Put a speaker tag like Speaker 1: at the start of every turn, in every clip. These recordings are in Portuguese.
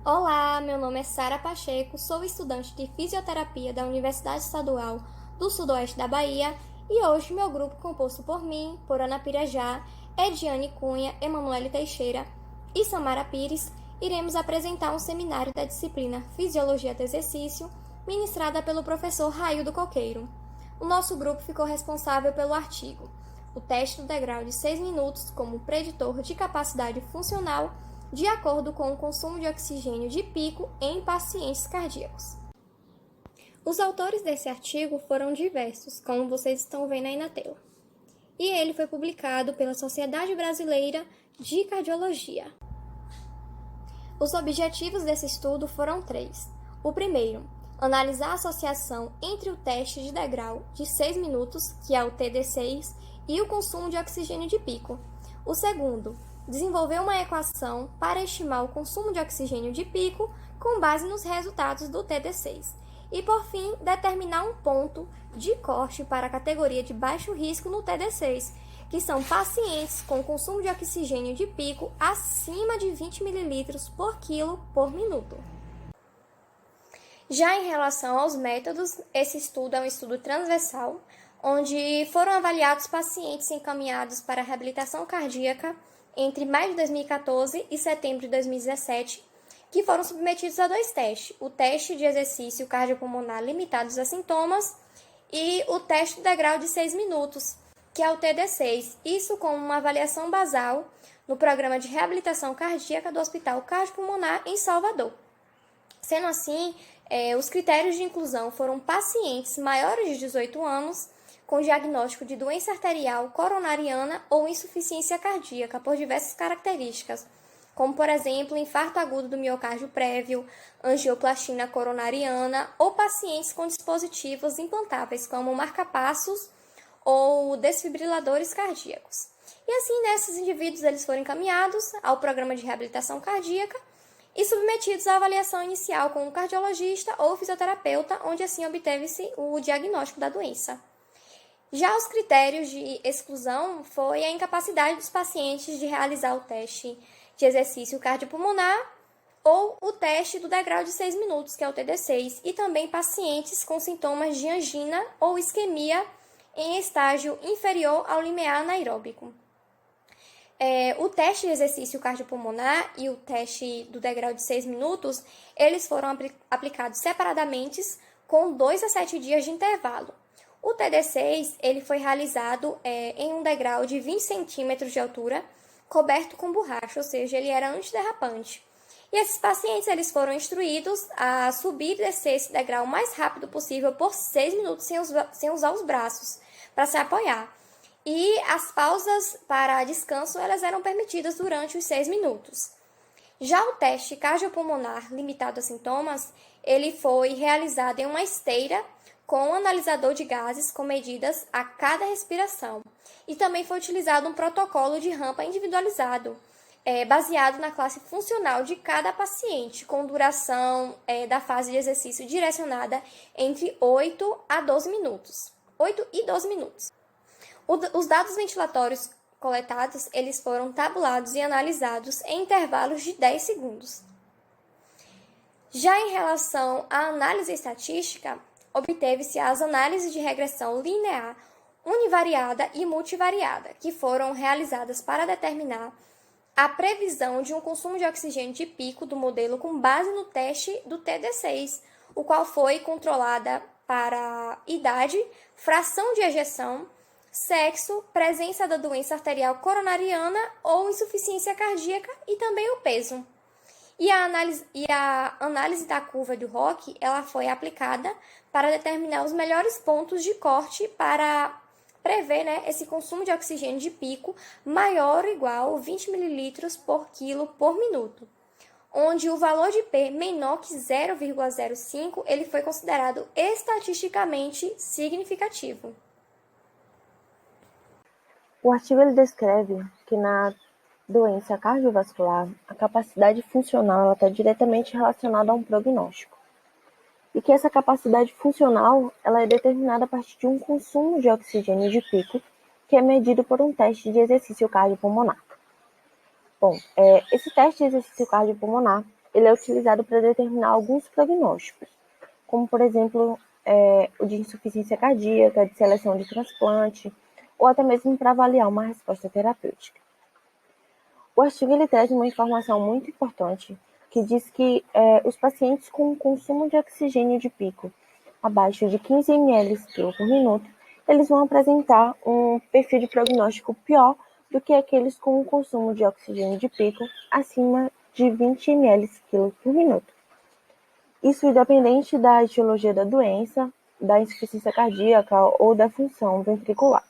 Speaker 1: Olá, meu nome é Sara Pacheco, sou estudante de Fisioterapia da Universidade Estadual do Sudoeste da Bahia e hoje meu grupo, composto por mim, por Ana Pirajá, Ediane Cunha, Emanuele Teixeira e Samara Pires, iremos apresentar um seminário da disciplina Fisiologia do Exercício, ministrada pelo professor Raildo Coqueiro. O nosso grupo ficou responsável pelo artigo O teste do degrau de 6 minutos como preditor de capacidade funcional de acordo com o consumo de oxigênio de pico em pacientes cardíacos. Os autores desse artigo foram diversos, como vocês estão vendo aí na tela. E ele foi publicado pela Sociedade Brasileira de Cardiologia. Os objetivos desse estudo foram 3. O primeiro, analisar a associação entre o teste de degrau de 6 minutos, que é o TD6, e o consumo de oxigênio de pico. O segundo, desenvolver uma equação para estimar o consumo de oxigênio de pico com base nos resultados do TD6. E, por fim, determinar um ponto de corte para a categoria de baixo risco no TD6, que são pacientes com consumo de oxigênio de pico acima de 20 ml por quilo por minuto. Já em relação aos métodos, esse estudo é um estudo transversal, onde foram avaliados pacientes encaminhados para reabilitação cardíaca entre maio de 2014 e setembro de 2017, que foram submetidos a 2 testes, o teste de exercício cardiopulmonar limitados a sintomas e o teste do degrau de 6 minutos, que é o TD6, isso com uma avaliação basal no programa de reabilitação cardíaca do Hospital Cardiopulmonar em Salvador. Sendo assim, os critérios de inclusão foram pacientes maiores de 18 anos, com diagnóstico de doença arterial coronariana ou insuficiência cardíaca por diversas características, como, por exemplo, infarto agudo do miocárdio prévio, angioplastina coronariana ou pacientes com dispositivos implantáveis, como marca-passos ou desfibriladores cardíacos. E assim, esses indivíduos eles foram encaminhados ao programa de reabilitação cardíaca e submetidos à avaliação inicial com um cardiologista ou fisioterapeuta, onde assim obteve-se o diagnóstico da doença. Já os critérios de exclusão foi a incapacidade dos pacientes de realizar o teste de exercício cardiopulmonar ou o teste do degrau de 6 minutos, que é o TD6, e também pacientes com sintomas de angina ou isquemia em estágio inferior ao limiar anaeróbico. O teste de exercício cardiopulmonar e o teste do degrau de 6 minutos, eles foram aplicados separadamente com 2 a 7 dias de intervalo. O TD6 ele foi realizado em um degrau de 20 centímetros de altura, coberto com borracha, ou seja, ele era antiderrapante. E esses pacientes eles foram instruídos a subir e descer esse degrau o mais rápido possível por 6 minutos sem usar os braços para se apoiar. E as pausas para descanso elas eram permitidas durante os 6 minutos. Já o teste cardiopulmonar limitado a sintomas, ele foi realizado em uma esteira com um analisador de gases com medidas a cada respiração. E também foi utilizado um protocolo de rampa individualizado, baseado na classe funcional de cada paciente, com duração da fase de exercício direcionada entre 8 a 12 minutos. 8 e 12 minutos. Os dados ventilatórios coletados, eles foram tabulados e analisados em intervalos de 10 segundos. Já em relação à análise estatística, obteve-se as análises de regressão linear, univariada e multivariada, que foram realizadas para determinar a previsão de um consumo de oxigênio de pico do modelo com base no teste do TD6, o qual foi controlada para idade, fração de ejeção, sexo, presença da doença arterial coronariana ou insuficiência cardíaca e também o peso. E a análise da curva do Rock, ela foi aplicada para determinar os melhores pontos de corte para prever esse consumo de oxigênio de pico maior ou igual a 20 ml por quilo por minuto, onde o valor de P menor que 0,05 ele foi considerado estatisticamente significativo.
Speaker 2: O artigo ele descreve que na doença cardiovascular, a capacidade funcional está diretamente relacionada a um prognóstico. E que essa capacidade funcional ela é determinada a partir de um consumo de oxigênio de pico, que é medido por um teste de exercício cardiopulmonar. Bom, esse teste de exercício cardiopulmonar ele é utilizado para determinar alguns prognósticos, como, por exemplo, o de insuficiência cardíaca, de seleção de transplante, ou até mesmo para avaliar uma resposta terapêutica. O artigo ele traz uma informação muito importante, que diz que os pacientes com consumo de oxigênio de pico abaixo de 15 ml por minuto, eles vão apresentar um perfil de prognóstico pior do que aqueles com um consumo de oxigênio de pico acima de 20 ml por minuto. Isso independente da etiologia da doença, da insuficiência cardíaca ou da função ventricular.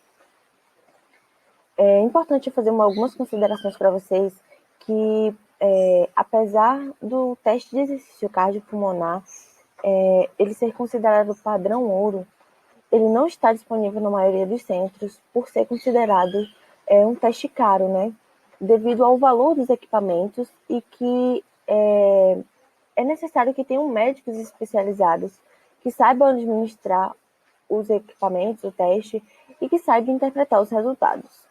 Speaker 2: É importante fazer algumas considerações para vocês que, apesar do teste de exercício cardiopulmonar ele ser considerado padrão ouro, ele não está disponível na maioria dos centros por ser considerado um teste caro, né? Devido ao valor dos equipamentos e que é necessário que tenham médicos especializados que saibam administrar os equipamentos, o teste, e que saibam interpretar os resultados.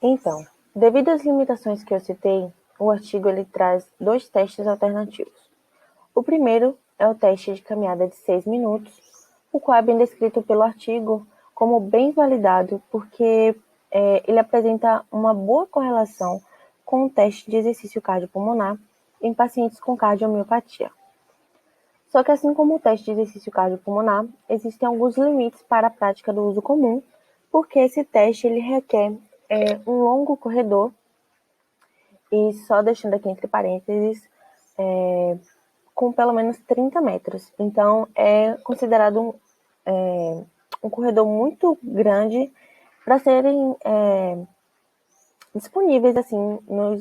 Speaker 2: Então, devido às limitações que eu citei, o artigo ele traz 2 testes alternativos. O primeiro é o teste de caminhada de 6 minutos, o qual é bem descrito pelo artigo como bem validado, porque ele apresenta uma boa correlação com o teste de exercício cardiopulmonar em pacientes com cardiomiopatia. Só que assim como o teste de exercício cardiopulmonar, existem alguns limites para a prática do uso comum, porque esse teste ele requer um longo corredor, e só deixando aqui entre parênteses, com pelo menos 30 metros. Então, é considerado um corredor muito grande para serem disponíveis assim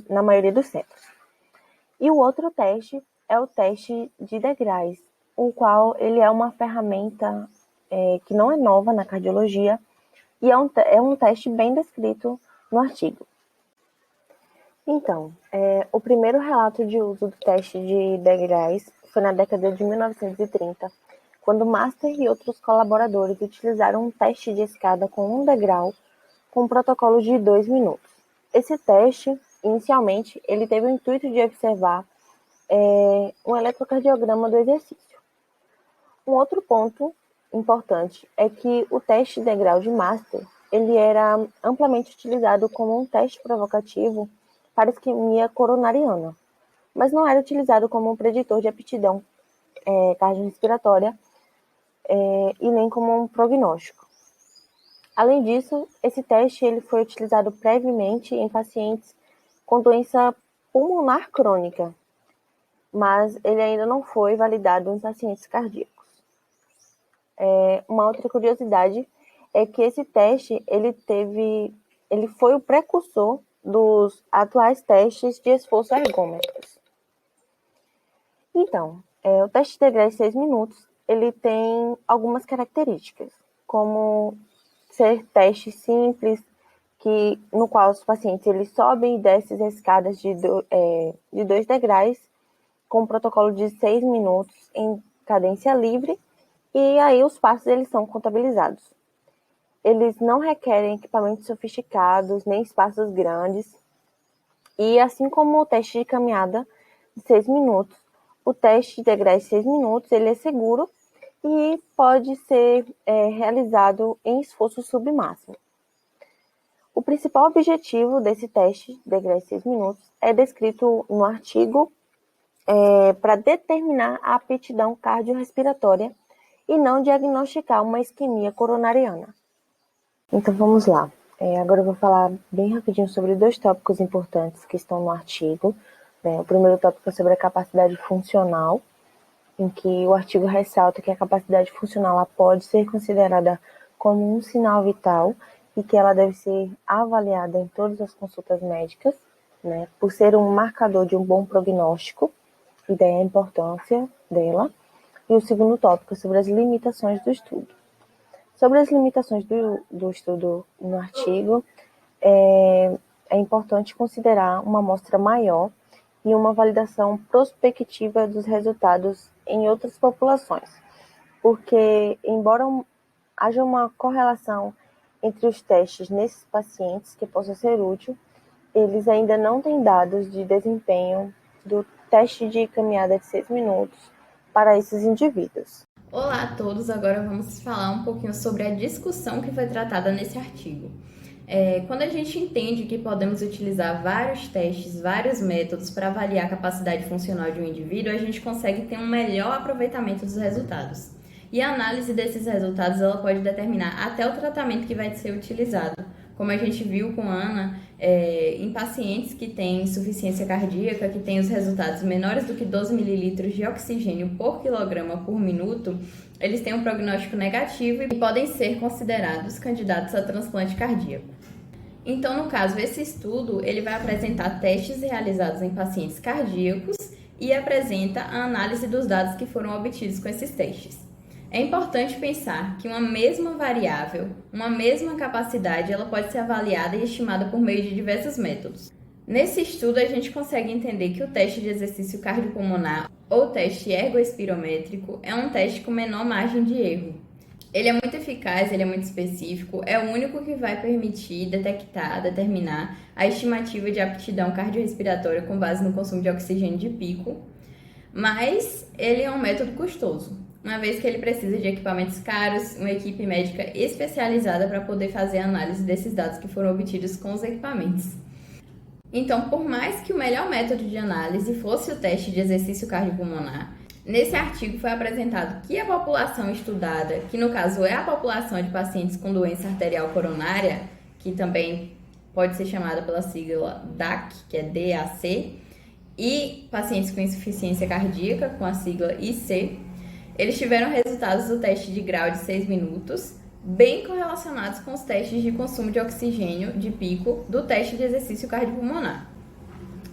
Speaker 2: na maioria dos centros. E o outro teste é o teste de degraus, o qual ele é uma ferramenta que não é nova na cardiologia e é um teste bem descrito no artigo. Então, o primeiro relato de uso do teste de degraus foi na década de 1930, quando Master e outros colaboradores utilizaram um teste de escada com um degrau com um protocolo de 2 minutos. Esse teste, inicialmente, ele teve o intuito de observar um eletrocardiograma do exercício. Um outro ponto importante é que o teste de degrau de Master ele era amplamente utilizado como um teste provocativo para isquemia coronariana, mas não era utilizado como um preditor de aptidão cardiorrespiratória e nem como um prognóstico. Além disso, esse teste ele foi utilizado previamente em pacientes com doença pulmonar crônica, mas ele ainda não foi validado em pacientes cardíacos. Uma outra curiosidade é que esse teste ele foi o precursor dos atuais testes de esforço ergômetros. Então, o teste de degrau de 6 minutos, ele tem algumas características, como ser teste simples, no qual os pacientes eles sobem e descem as escadas de 2 degraus, com um protocolo de 6 minutos em cadência livre, e aí os passos eles são contabilizados. Eles não requerem equipamentos sofisticados, nem espaços grandes, e assim como o teste de caminhada de 6 minutos, o teste de degrau de 6 minutos ele é seguro e pode ser realizado em esforço submáximo. O principal objetivo desse teste de degrau de 6 minutos é descrito no artigo para determinar a aptidão cardiorrespiratória e não diagnosticar uma isquemia coronariana. Então vamos lá. Agora eu vou falar bem rapidinho sobre 2 tópicos importantes que estão no artigo. O primeiro tópico é sobre a capacidade funcional, em que o artigo ressalta que a capacidade funcional ela pode ser considerada como um sinal vital e que ela deve ser avaliada em todas as consultas médicas, né, por ser um marcador de um bom prognóstico, e daí a importância dela. E o segundo tópico é sobre as limitações do estudo. Sobre as limitações do estudo no artigo, é importante considerar uma amostra maior e uma validação prospectiva dos resultados em outras populações, porque, embora haja uma correlação entre os testes nesses pacientes que possa ser útil, eles ainda não têm dados de desempenho do teste de caminhada de 6 minutos para esses indivíduos.
Speaker 3: Olá a todos, agora vamos falar um pouquinho sobre a discussão que foi tratada nesse artigo. Quando a gente entende que podemos utilizar vários testes, vários métodos para avaliar a capacidade funcional de um indivíduo, a gente consegue ter um melhor aproveitamento dos resultados. E a análise desses resultados ela pode determinar até o tratamento que vai ser utilizado. Como a gente viu com a Ana, em pacientes que têm insuficiência cardíaca, que têm os resultados menores do que 12 ml de oxigênio por quilograma por minuto, eles têm um prognóstico negativo e podem ser considerados candidatos a transplante cardíaco. Então, no caso, esse estudo ele vai apresentar testes realizados em pacientes cardíacos e apresenta a análise dos dados que foram obtidos com esses testes. É importante pensar que uma mesma variável, uma mesma capacidade, ela pode ser avaliada e estimada por meio de diversos métodos. Nesse estudo, a gente consegue entender que o teste de exercício cardiopulmonar ou teste ergoespirométrico é um teste com menor margem de erro. Ele é muito eficaz, ele é muito específico, é o único que vai permitir determinar a estimativa de aptidão cardiorrespiratória com base no consumo de oxigênio de pico, mas ele é um método custoso, uma vez que ele precisa de equipamentos caros, uma equipe médica especializada para poder fazer a análise desses dados que foram obtidos com os equipamentos. Então, por mais que o melhor método de análise fosse o teste de exercício cardiopulmonar, nesse artigo foi apresentado que a população estudada, que no caso é a população de pacientes com doença arterial coronária, que também pode ser chamada pela sigla DAC, que é DAC, e pacientes com insuficiência cardíaca, com a sigla IC, eles tiveram resultados do teste de grau de 6 minutos, bem correlacionados com os testes de consumo de oxigênio de pico do teste de exercício cardiopulmonar.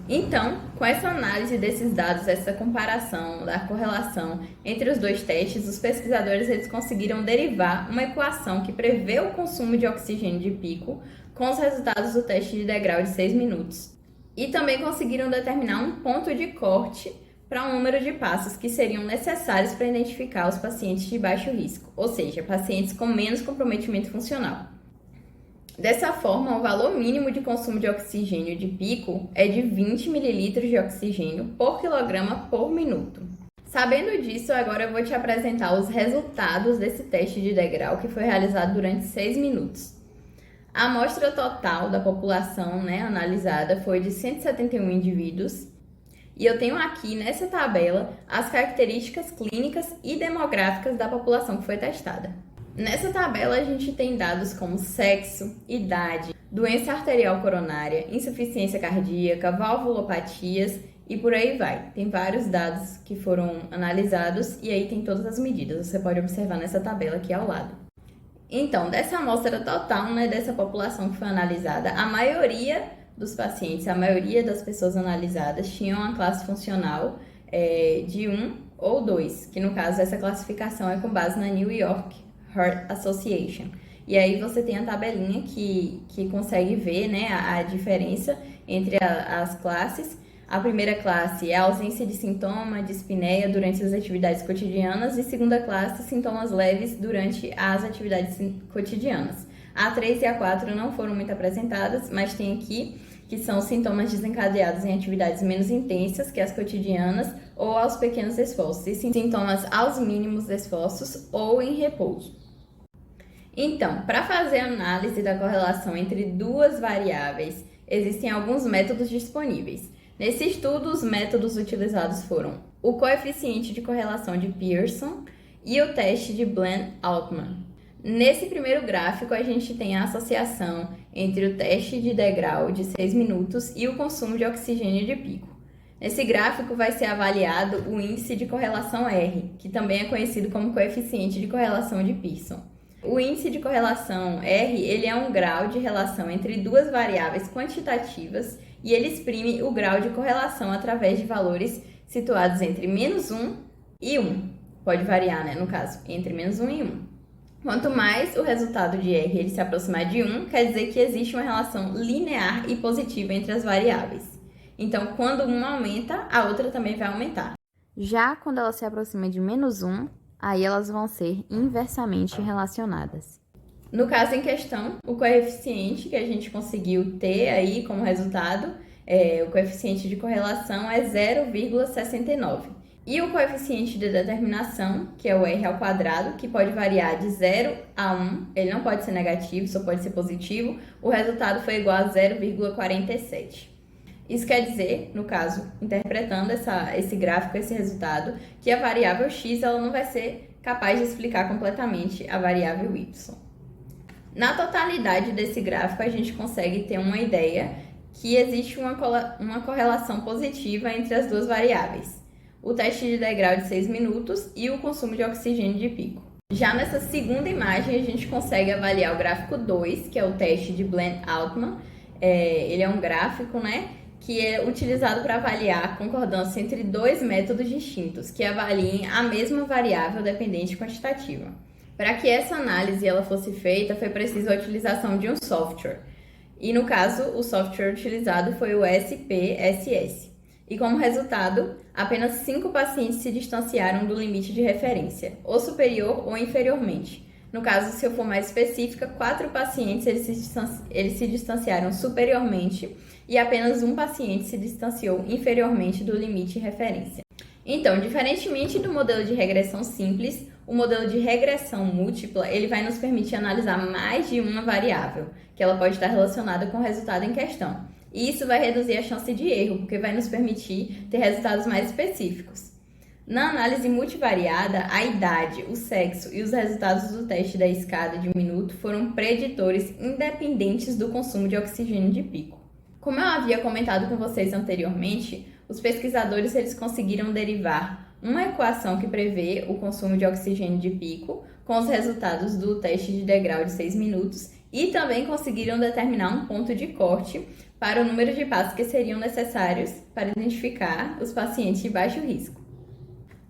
Speaker 3: Então, com essa análise desses dados, essa comparação da correlação entre os dois testes, os pesquisadores eles conseguiram derivar uma equação que prevê o consumo de oxigênio de pico com os resultados do teste de degrau de 6 minutos. E também conseguiram determinar um ponto de corte para um número de passos que seriam necessários para identificar os pacientes de baixo risco, ou seja, pacientes com menos comprometimento funcional. Dessa forma, o valor mínimo de consumo de oxigênio de pico é de 20 ml de oxigênio por quilograma por minuto. Sabendo disso, agora eu vou te apresentar os resultados desse teste de degrau que foi realizado durante 6 minutos. A amostra total da população analisada foi de 171 indivíduos. E eu tenho aqui nessa tabela as características clínicas e demográficas da população que foi testada. Nessa tabela a gente tem dados como sexo, idade, doença arterial coronária, insuficiência cardíaca, valvulopatias e por aí vai. Tem vários dados que foram analisados e aí tem todas as medidas. Você pode observar nessa tabela aqui ao lado. Então, dessa amostra total, dessa população que foi analisada, a maioria dos pacientes, a maioria das pessoas analisadas tinham uma classe funcional de 1 ou 2, que no caso essa classificação é com base na New York Heart Association. E aí você tem a tabelinha que consegue ver a diferença entre as classes. A primeira classe é a ausência de sintoma de espineia durante as atividades cotidianas e segunda classe, sintomas leves durante as atividades cotidianas. A 3 e a 4 não foram muito apresentadas, mas tem aqui que são sintomas desencadeados em atividades menos intensas que as cotidianas ou aos pequenos esforços, e sintomas aos mínimos esforços ou em repouso. Então, para fazer a análise da correlação entre duas variáveis, existem alguns métodos disponíveis. Nesse estudo, os métodos utilizados foram o coeficiente de correlação de Pearson e o teste de Bland-Altman. Nesse primeiro gráfico, a gente tem a associação entre o teste de degrau de 6 minutos e o consumo de oxigênio de pico. Nesse gráfico vai ser avaliado o índice de correlação R, que também é conhecido como coeficiente de correlação de Pearson. O índice de correlação R ele é um grau de relação entre duas variáveis quantitativas e ele exprime o grau de correlação através de valores situados entre -1 e 1. Pode variar, no caso, entre -1 e 1. Quanto mais o resultado de R ele se aproximar de 1, quer dizer que existe uma relação linear e positiva entre as variáveis. Então, quando uma aumenta, a outra também vai aumentar. Já quando ela se aproxima de -1, aí elas vão ser inversamente relacionadas. No caso em questão, o coeficiente que a gente conseguiu ter aí como resultado O coeficiente de correlação é 0,69. E o coeficiente de determinação, que é o R ao quadrado, que pode variar de 0 a 1, ele não pode ser negativo, só pode ser positivo, o resultado foi igual a 0,47. Isso quer dizer, no caso, interpretando esse gráfico, esse resultado, que a variável x ela não vai ser capaz de explicar completamente a variável y. Na totalidade desse gráfico, a gente consegue ter uma ideia que existe uma correlação positiva entre as duas variáveis, o teste de degrau de 6 minutos e o consumo de oxigênio de pico. Já nessa segunda imagem, a gente consegue avaliar o gráfico 2, que é o teste de Bland-Altman. Ele é um gráfico, que é utilizado para avaliar a concordância entre dois métodos distintos, que avaliem a mesma variável dependente quantitativa. Para que essa análise ela fosse feita, foi preciso a utilização de um software. E no caso, o software utilizado foi o SPSS. E como resultado, apenas 5 pacientes se distanciaram do limite de referência, ou superior ou inferiormente. No caso, se eu for mais específica, 4 pacientes eles se distanciaram superiormente e apenas um paciente se distanciou inferiormente do limite de referência. Então, diferentemente do modelo de regressão simples, o modelo de regressão múltipla ele vai nos permitir analisar mais de uma variável, que ela pode estar relacionada com o resultado em questão. E isso vai reduzir a chance de erro, porque vai nos permitir ter resultados mais específicos. Na análise multivariada, a idade, o sexo e os resultados do teste da escada de minuto foram preditores independentes do consumo de oxigênio de pico. Como eu havia comentado com vocês anteriormente, os pesquisadores eles conseguiram derivar uma equação que prevê o consumo de oxigênio de pico com os resultados do teste de degrau de 6 minutos e também conseguiram determinar um ponto de corte para o número de passos que seriam necessários para identificar os pacientes de baixo risco.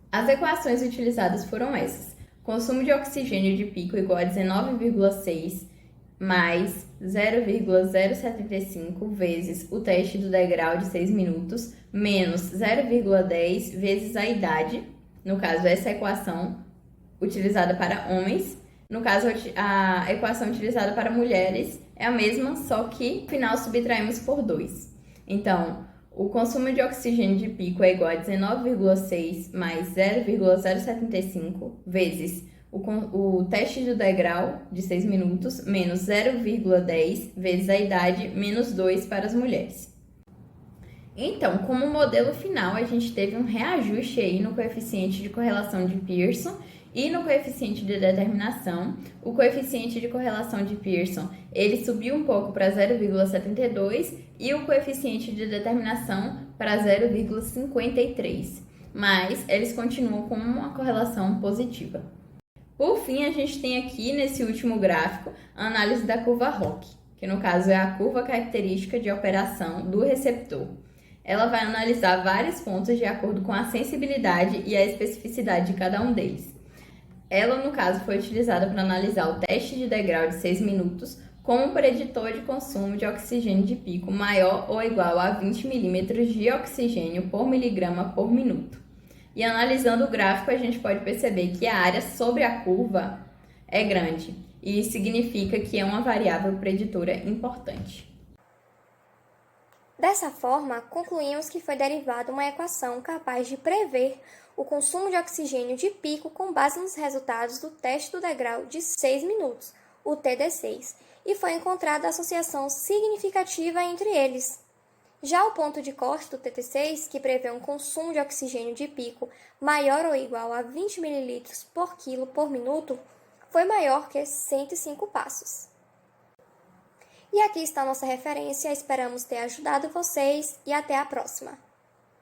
Speaker 3: As equações utilizadas foram essas: consumo de oxigênio de pico igual a 19,6 mais 0,075 vezes o teste do degrau de 6 minutos menos 0,10 vezes a idade. No caso, essa é a equação utilizada para homens. No caso, a equação utilizada para mulheres é a mesma, só que no final subtraímos por 2. Então, o consumo de oxigênio de pico é igual a 19,6 mais 0,075 vezes o teste do degrau de 6 minutos menos 0,10 vezes a idade menos 2 para as mulheres. Então, como modelo final, a gente teve um reajuste aí no coeficiente de correlação de Pearson e no coeficiente de determinação. O coeficiente de correlação de Pearson, ele subiu um pouco para 0,72 e o coeficiente de determinação para 0,53, mas eles continuam com uma correlação positiva. Por fim, a gente tem aqui nesse último gráfico a análise da curva ROC, que no caso é a curva característica de operação do receptor. Ela vai analisar vários pontos de acordo com a sensibilidade e a especificidade de cada um deles. Ela, no caso, foi utilizada para analisar o teste de degrau de 6 minutos como preditor de consumo de oxigênio de pico maior ou igual a 20 ml de oxigênio por miligrama por minuto. E analisando o gráfico, a gente pode perceber que a área sobre a curva é grande, e isso significa que é uma variável preditora importante.
Speaker 1: Dessa forma, concluímos que foi derivada uma equação capaz de prever o consumo de oxigênio de pico com base nos resultados do teste do degrau de 6 minutos, o TD6, e foi encontrada associação significativa entre eles. Já o ponto de corte do TT6, que prevê um consumo de oxigênio de pico maior ou igual a 20 ml por quilo por minuto, foi maior que 105 passos. E aqui está a nossa referência, esperamos ter ajudado vocês e até a próxima!